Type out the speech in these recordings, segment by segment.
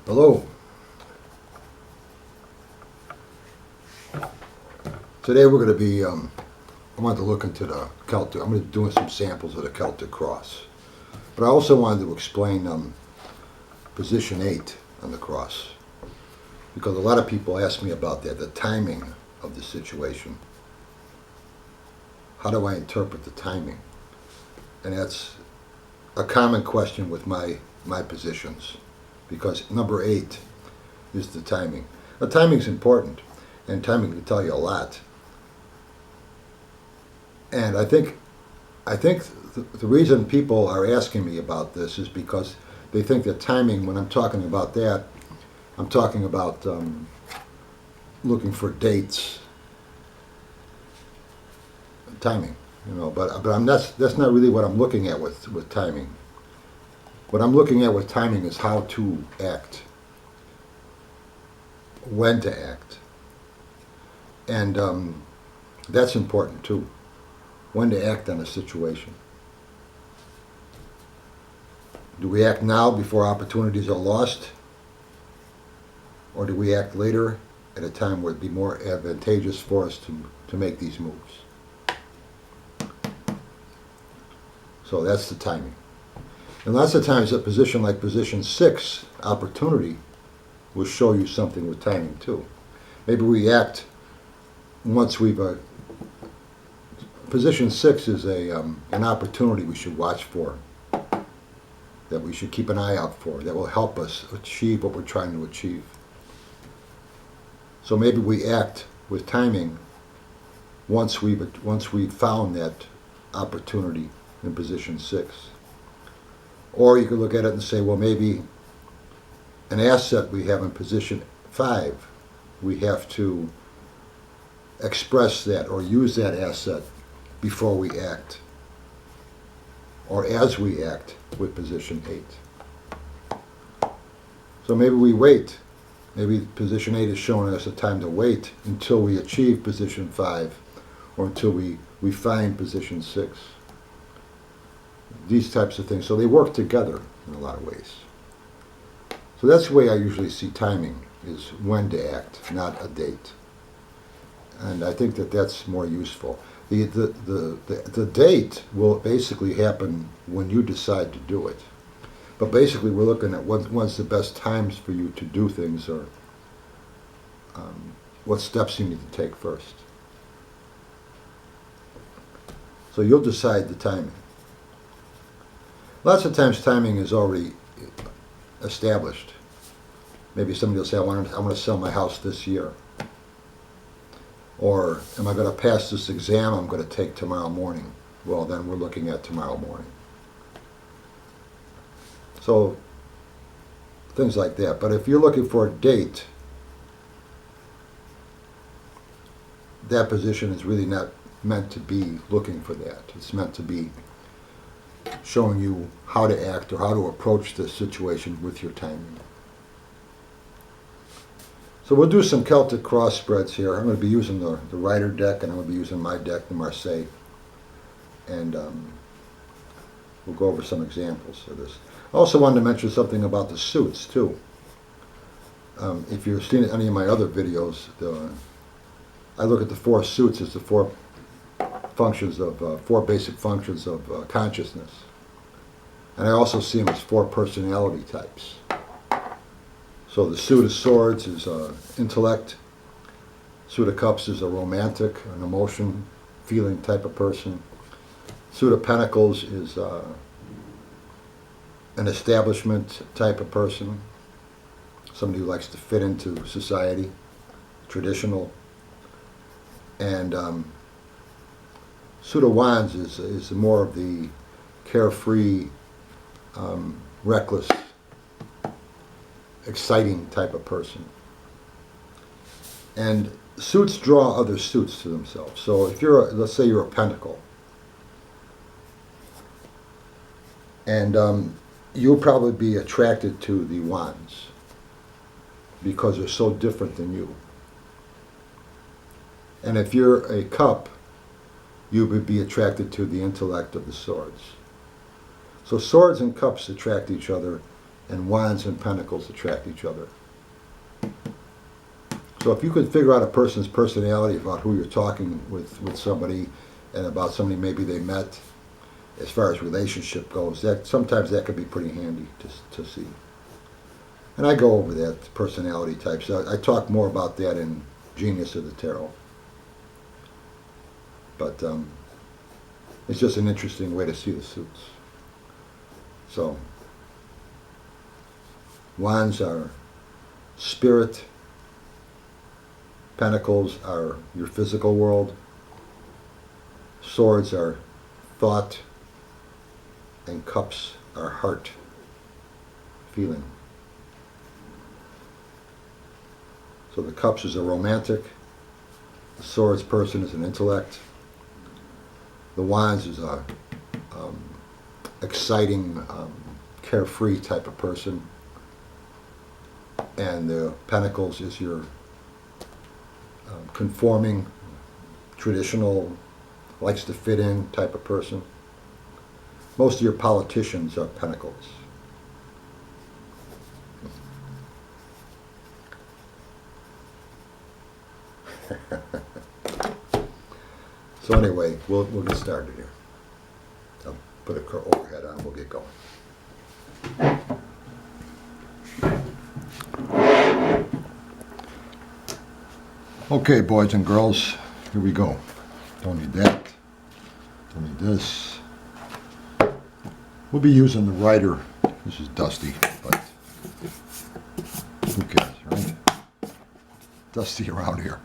Hello. Today we're going to be, I wanted to look into the Celtic, I'm going to be doing some samples of the Celtic Cross. But I also wanted to explain position 8 on the cross. Because a lot of people ask me about that, the timing of the situation. How do I interpret the timing? And that's a common question with my positions. Because number 8 is the timing. The timing is important, and timing can tell you a lot. And I think the reason people are asking me about this is because they think that timing, when I'm talking about that, I'm talking about looking for dates, timing, But that's not really what I'm looking at with timing. What I'm looking at with timing is how to act, when to act, and that's important too. When to act on a situation. Do we act now before opportunities are lost? Or do we act later at a time where it'd be more advantageous for us to make these moves? So that's the timing. And lots of times a position like position 6, opportunity, will show you something with timing too. Maybe we act once we've Position 6 is an opportunity we should watch for, that we should keep an eye out for, that will help us achieve what we're trying to achieve. So maybe we act with timing once we've found that opportunity in position 6. Or you could look at it and say, well, maybe an asset we have in position 5, we have to express that or use that asset before we act, or as we act with position 8. So maybe we wait. Maybe position 8 is showing us a time to wait until we achieve position 5, or until we find position 6. These types of things. So they work together in a lot of ways. So that's the way I usually see timing, is when to act, not a date. And I think that that's more useful. The date will basically happen when you decide to do it. But basically we're looking at when's the best times for you to do things, or what steps you need to take first. So you'll decide the timing. Lots of times timing is already established. Maybe somebody will say, I want to sell my house this year. Or, am I going to pass this exam I'm going to take tomorrow morning? Well, then we're looking at tomorrow morning. So, things like that. But if you're looking for a date, that position is really not meant to be looking for that. It's meant to be showing you how to act or how to approach the situation with your timing. So we'll do some Celtic Cross spreads here. I'm going to be using the Rider deck, and I'm going to be using my deck, the Marseille. And we'll go over some examples of this. I also wanted to mention something about the suits, too. If you've seen any of my other videos, I look at the 4 suits as the 4 basic functions of consciousness. And I also see them as 4 personality types. So the suit of swords is intellect. Suit of cups is a romantic, an emotion, feeling type of person. Suit of pentacles is an establishment type of person. Somebody who likes to fit into society, traditional. And suit of wands is more of the carefree, reckless, exciting type of person. And suits draw other suits to themselves. So if let's say you're a pentacle, and you'll probably be attracted to the wands because they're so different than you. And if you're a cup, you would be attracted to the intellect of the swords. So swords and cups attract each other and Wands and Pentacles attract each other. So if you could figure out a person's personality, about who you're talking with somebody, and about somebody maybe they met, as far as relationship goes, that sometimes that could be pretty handy to see. And I go over that personality types. I talk more about that in Genius of the Tarot. But it's just an interesting way to see the suits. So, Wands are spirit, Pentacles are your physical world, Swords are thought, and Cups are heart, feeling. So the Cups is a romantic, the Swords person is an intellect, the Wands is a exciting, carefree type of person, and the Pentacles is your conforming, traditional, likes to fit in type of person. Most of your politicians are Pentacles. So anyway, we'll get started here. I'll put a overhead on, we'll get going. Okay, boys and girls, here we go. Don't need that. Don't need this. We'll be using the writer. This is dusty, but who cares, right? Dusty around here.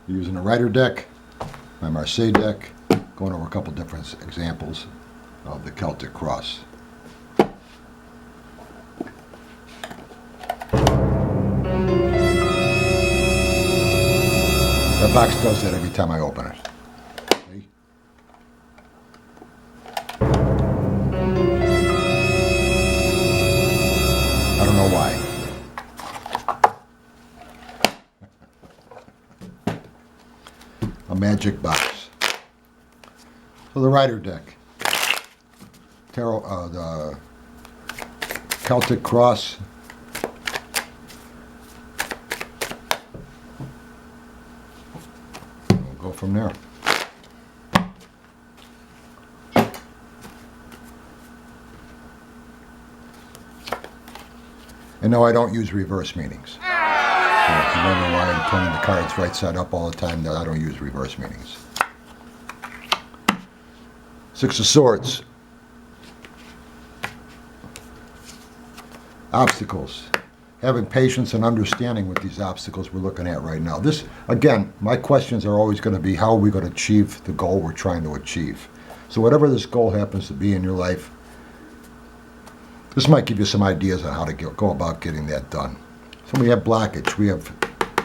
Using a writer deck, my Marseille deck, going over a couple different examples of the Celtic Cross. That box does that every time I open it. See? I don't know why. A magic box. So the writer deck. Tarot, the Celtic Cross. We'll go from there. And no, I don't use reverse meanings. So if you wonder why I'm turning the cards right side up all the time, no, I don't use reverse meanings. Six of Swords. Obstacles. Having patience and understanding with these obstacles we're looking at right now. This, again, my questions are always going to be, how are we going to achieve the goal we're trying to achieve? So whatever this goal happens to be in your life, this might give you some ideas on how to go about getting that done. So we have blockage, we have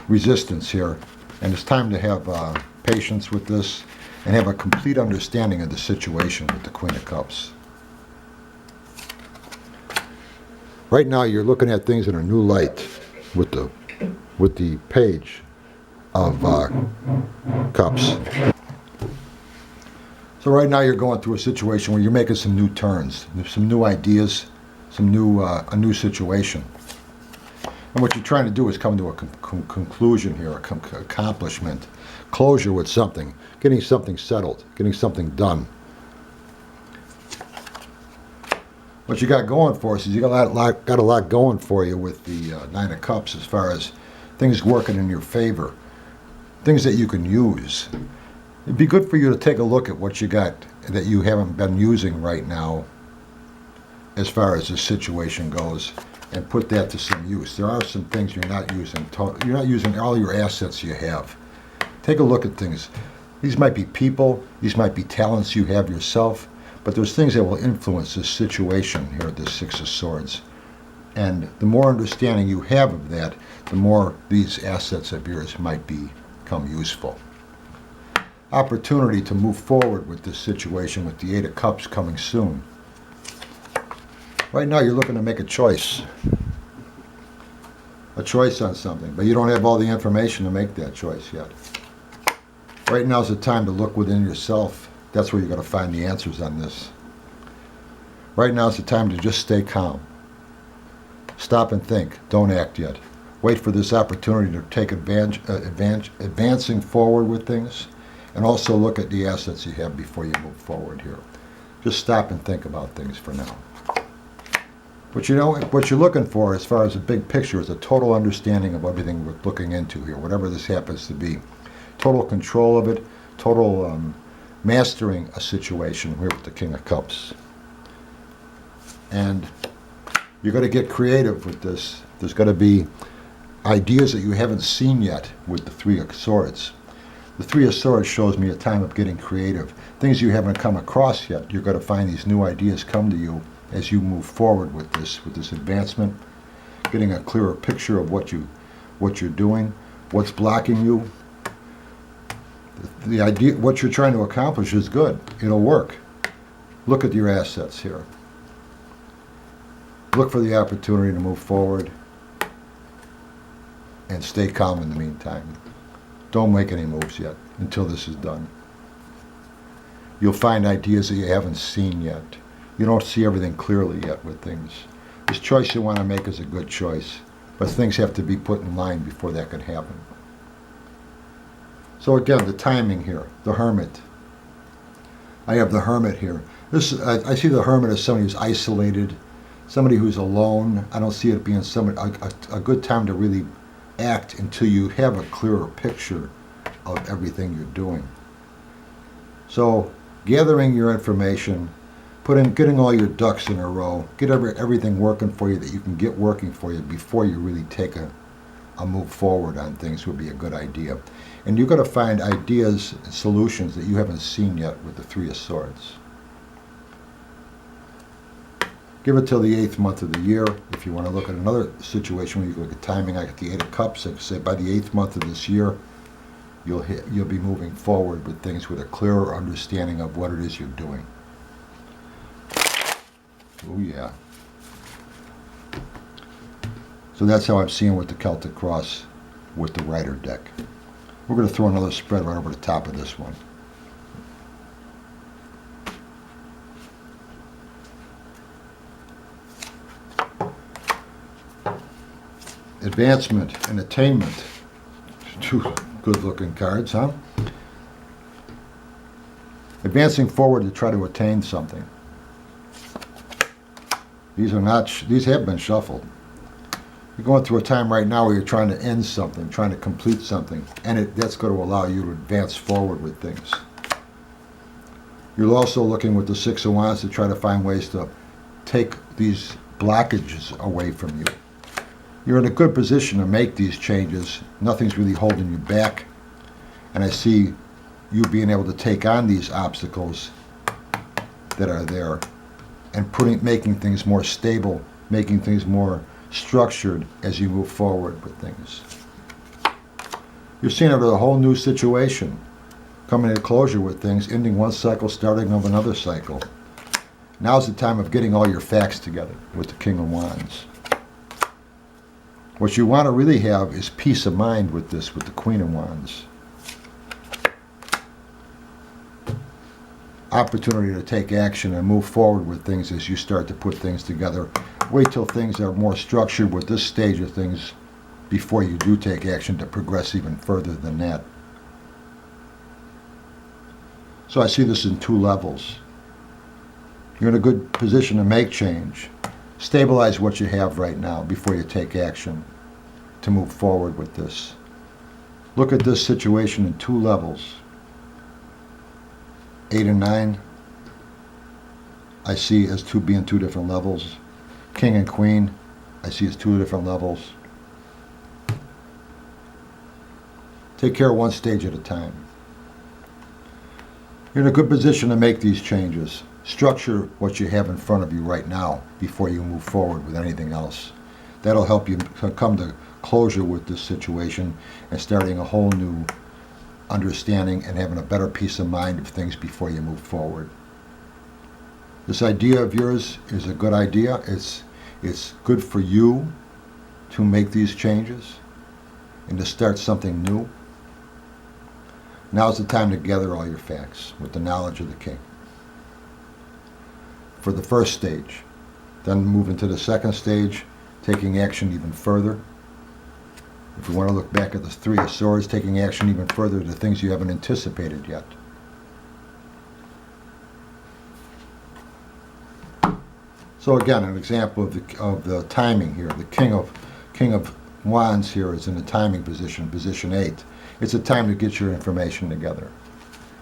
resistance here, and it's time to have patience with this and have a complete understanding of the situation with the Queen of Cups. Right now you're looking at things in a new light with the Page of Cups. So right now you're going through a situation where you're making some new turns, some new ideas, a new situation. And what you're trying to do is come to a conclusion here, accomplishment, closure with something, getting something settled, getting something done. What you got going for us is you got a lot going for you with the Nine of Cups as far as things working in your favor, things that you can use. It'd be good for you to take a look at what you got that you haven't been using right now as far as this situation goes, and put that to some use. There are some things you're not using. You're not using all your assets you have. Take a look at things. These might be people, these might be talents you have yourself, but there's things that will influence this situation here at the Six of Swords. And the more understanding you have of that, the more these assets of yours might become useful. Opportunity to move forward with this situation with the Eight of Cups coming soon. Right now you're looking to make a choice on something, but you don't have all the information to make that choice yet. Right now is the time to look within yourself. That's where you're going to find the answers on this. Right now is the time to just stay calm. Stop and think. Don't act yet. Wait for this opportunity to take advancing forward with things, and also look at the assets you have before you move forward here. Just stop and think about things for now. But you know, what you're looking for as far as the big picture is a total understanding of everything we're looking into here, whatever this happens to be. Total control of it, total mastering a situation here with the King of Cups. And you're going to get creative with this. There's going to be ideas that you haven't seen yet with the Three of Swords. The Three of Swords shows me a time of getting creative. Things you haven't come across yet, you're going to find these new ideas come to you as you move forward with this advancement, getting a clearer picture of what you're doing, what's blocking you. The idea, what you're trying to accomplish is good. It'll work. Look at your assets here. Look for the opportunity to move forward and stay calm in the meantime. Don't make any moves yet until this is done. You'll find ideas that you haven't seen yet. You don't see everything clearly yet with things. This choice you want to make is a good choice, but things have to be put in line before that can happen. So again, the timing here, the Hermit. I have the Hermit here. I see the Hermit as somebody who's isolated, somebody who's alone. I don't see it being a good time to really act until you have a clearer picture of everything you're doing. So gathering your information, getting all your ducks in a row, get everything working for you that you can get working for you before you really take a move forward on things would be a good idea. And you're going to find ideas and solutions that you haven't seen yet with the Three of Swords. Give it till the 8th month of the year. If you want to look at another situation where you look at timing, I get the 8 of Cups. I say by the 8th month of this year, you'll be moving forward with things with a clearer understanding of what it is you're doing. Oh yeah. So that's how I'm seeing with the Celtic Cross with the Rider deck. We're going to throw another spread right over the top of this one. Advancement and attainment. Two good looking cards, huh? Advancing forward to try to attain something. These have been shuffled. You're going through a time right now where you're trying to end something, trying to complete something, and that's going to allow you to advance forward with things. You're also looking with the Six of Wands to try to find ways to take these blockages away from you. You're in a good position to make these changes. Nothing's really holding you back, and I see you being able to take on these obstacles that are there and making things more stable, making things more structured as you move forward with things. You're seeing it with a whole new situation, coming to closure with things, ending one cycle, starting of another cycle. Now's the time of getting all your facts together with the King of Wands. What you want to really have is peace of mind with this, with the Queen of Wands. Opportunity to take action and move forward with things as you start to put things together. Wait till things are more structured with this stage of things before you do take action to progress even further than that. So I see this in two levels. You're in a good position to make change. Stabilize what you have right now before you take action to move forward with this. Look at this situation in two levels. 8 and 9, I see as being two different levels. King and Queen, I see as two different levels. Take care of one stage at a time. You're in a good position to make these changes. Structure what you have in front of you right now before you move forward with anything else. That'll help you come to closure with this situation and starting a whole new understanding and having a better peace of mind of things before you move forward. This idea of yours is a good idea. It's good for you to make these changes and to start something new. Now's the time to gather all your facts with the knowledge of the King. for the first stage. Then move into the second stage, taking action even further. If you want to look back at the Three of Swords, taking action even further to things you haven't anticipated yet. So again, an example of the timing here. The King of Wands here is in the timing position, position 8. It's a time to get your information together,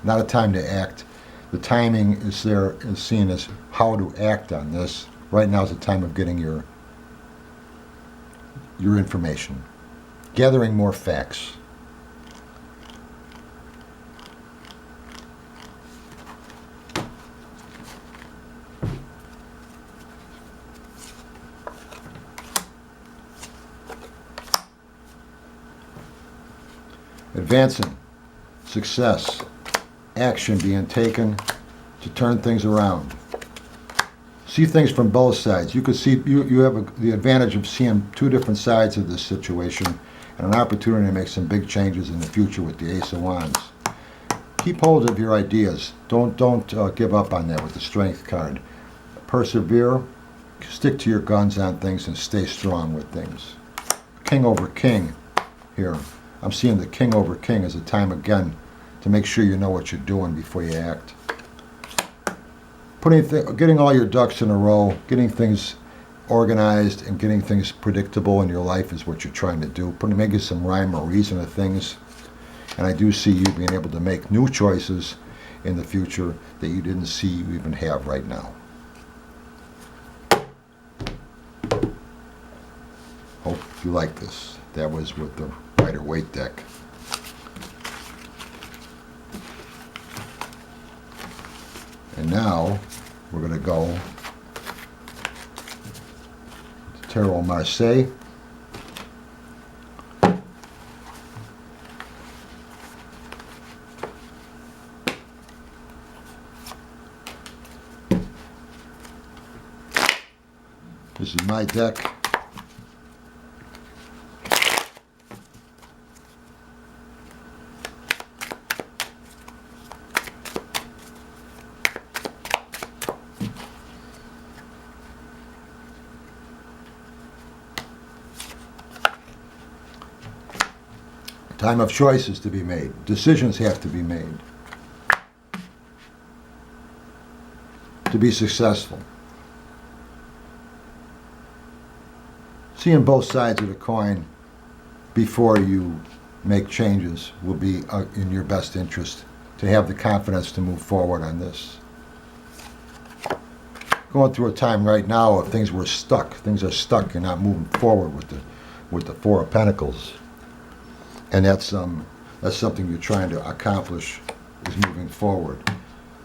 not a time to act. The timing is seen as how to act on this. Right now is the time of getting your information, gathering more facts. Advancing, success, action being taken to turn things around. See things from both sides. You could see, you have the advantage of seeing two different sides of this situation and an opportunity to make some big changes in the future with the Ace of Wands. Keep hold of your ideas. Don't give up on that with the Strength card. Persevere, stick to your guns on things, and stay strong with things. King over King here. I'm seeing the King over King as a time again to make sure you know what you're doing before you act. Getting all your ducks in a row, getting things organized and getting things predictable in your life is what you're trying to do. Making some rhyme or reason to things. And I do see you being able to make new choices in the future that you didn't see you even have right now. Hope you like this. That was with the Rider-Waite deck. And now we're going to go to Tarot Marseille. This is my deck. Time of choices to be made. Decisions have to be made to be successful. Seeing both sides of the coin before you make changes will be in your best interest to have the confidence to move forward on this. Going through a time right now of things were stuck. Things are stuck. You're not moving forward with the Four of Pentacles. And that's something you're trying to accomplish, is moving forward.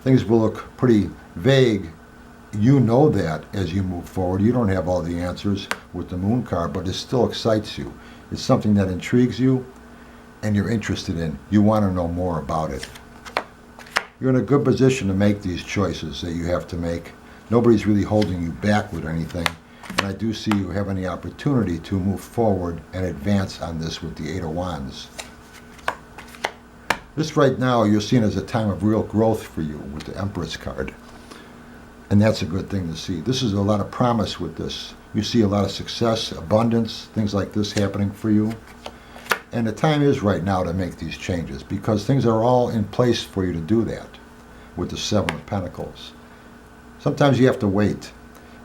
Things will look pretty vague. You know that as you move forward. You don't have all the answers with the Moon card, but it still excites you. It's something that intrigues you and you're interested in. You want to know more about it. You're in a good position to make these choices that you have to make. Nobody's really holding you back with anything. And I do see you having the opportunity to move forward and advance on this with the Eight of Wands. This right now you're seeing as a time of real growth for you with the Empress card. And that's a good thing to see. This is a lot of promise with this. You see a lot of success, abundance, things like this happening for you. And the time is right now to make these changes because things are all in place for you to do that with the Seven of Pentacles. Sometimes you have to wait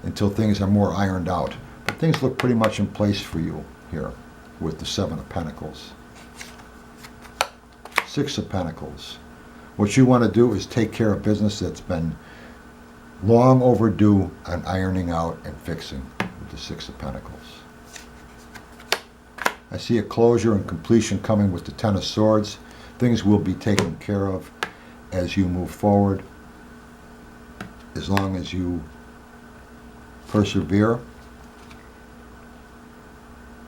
until things are more ironed out. But things look pretty much in place for you here with the Seven of Pentacles. Six of Pentacles. What you want to do is take care of business that's been long overdue on ironing out and fixing with the Six of Pentacles. I see a closure and completion coming with the Ten of Swords. Things will be taken care of as you move forward, as long as you persevere.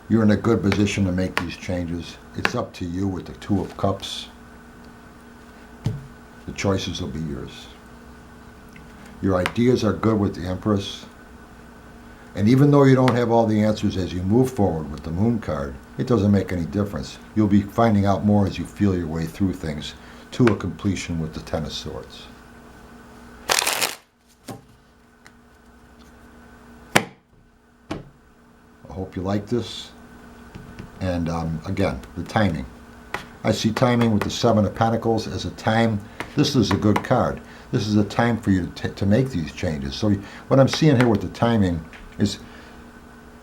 You're in a good position to make these changes. It's up to you with the Two of Cups. The choices will be yours. Your ideas are good with the Empress. And even though you don't have all the answers as you move forward with the Moon card, it doesn't make any difference. You'll be finding out more as you feel your way through things to a completion with the Ten of Swords. hope you like this. And again, the timing. I see timing with the Seven of Pentacles as a time. This is a good card. This is a time for you to make these changes. So what I'm seeing here with the timing is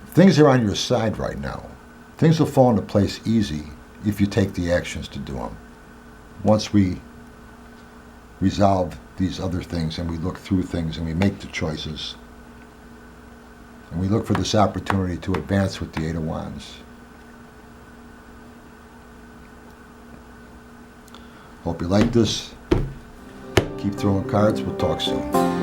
things are on your side right now. Things will fall into place easy if you take the actions to do them. Once we resolve these other things and we look through things and we make the choices and we look for this opportunity to advance with the Eight of Wands. Hope you like this. Keep throwing cards. We'll talk soon.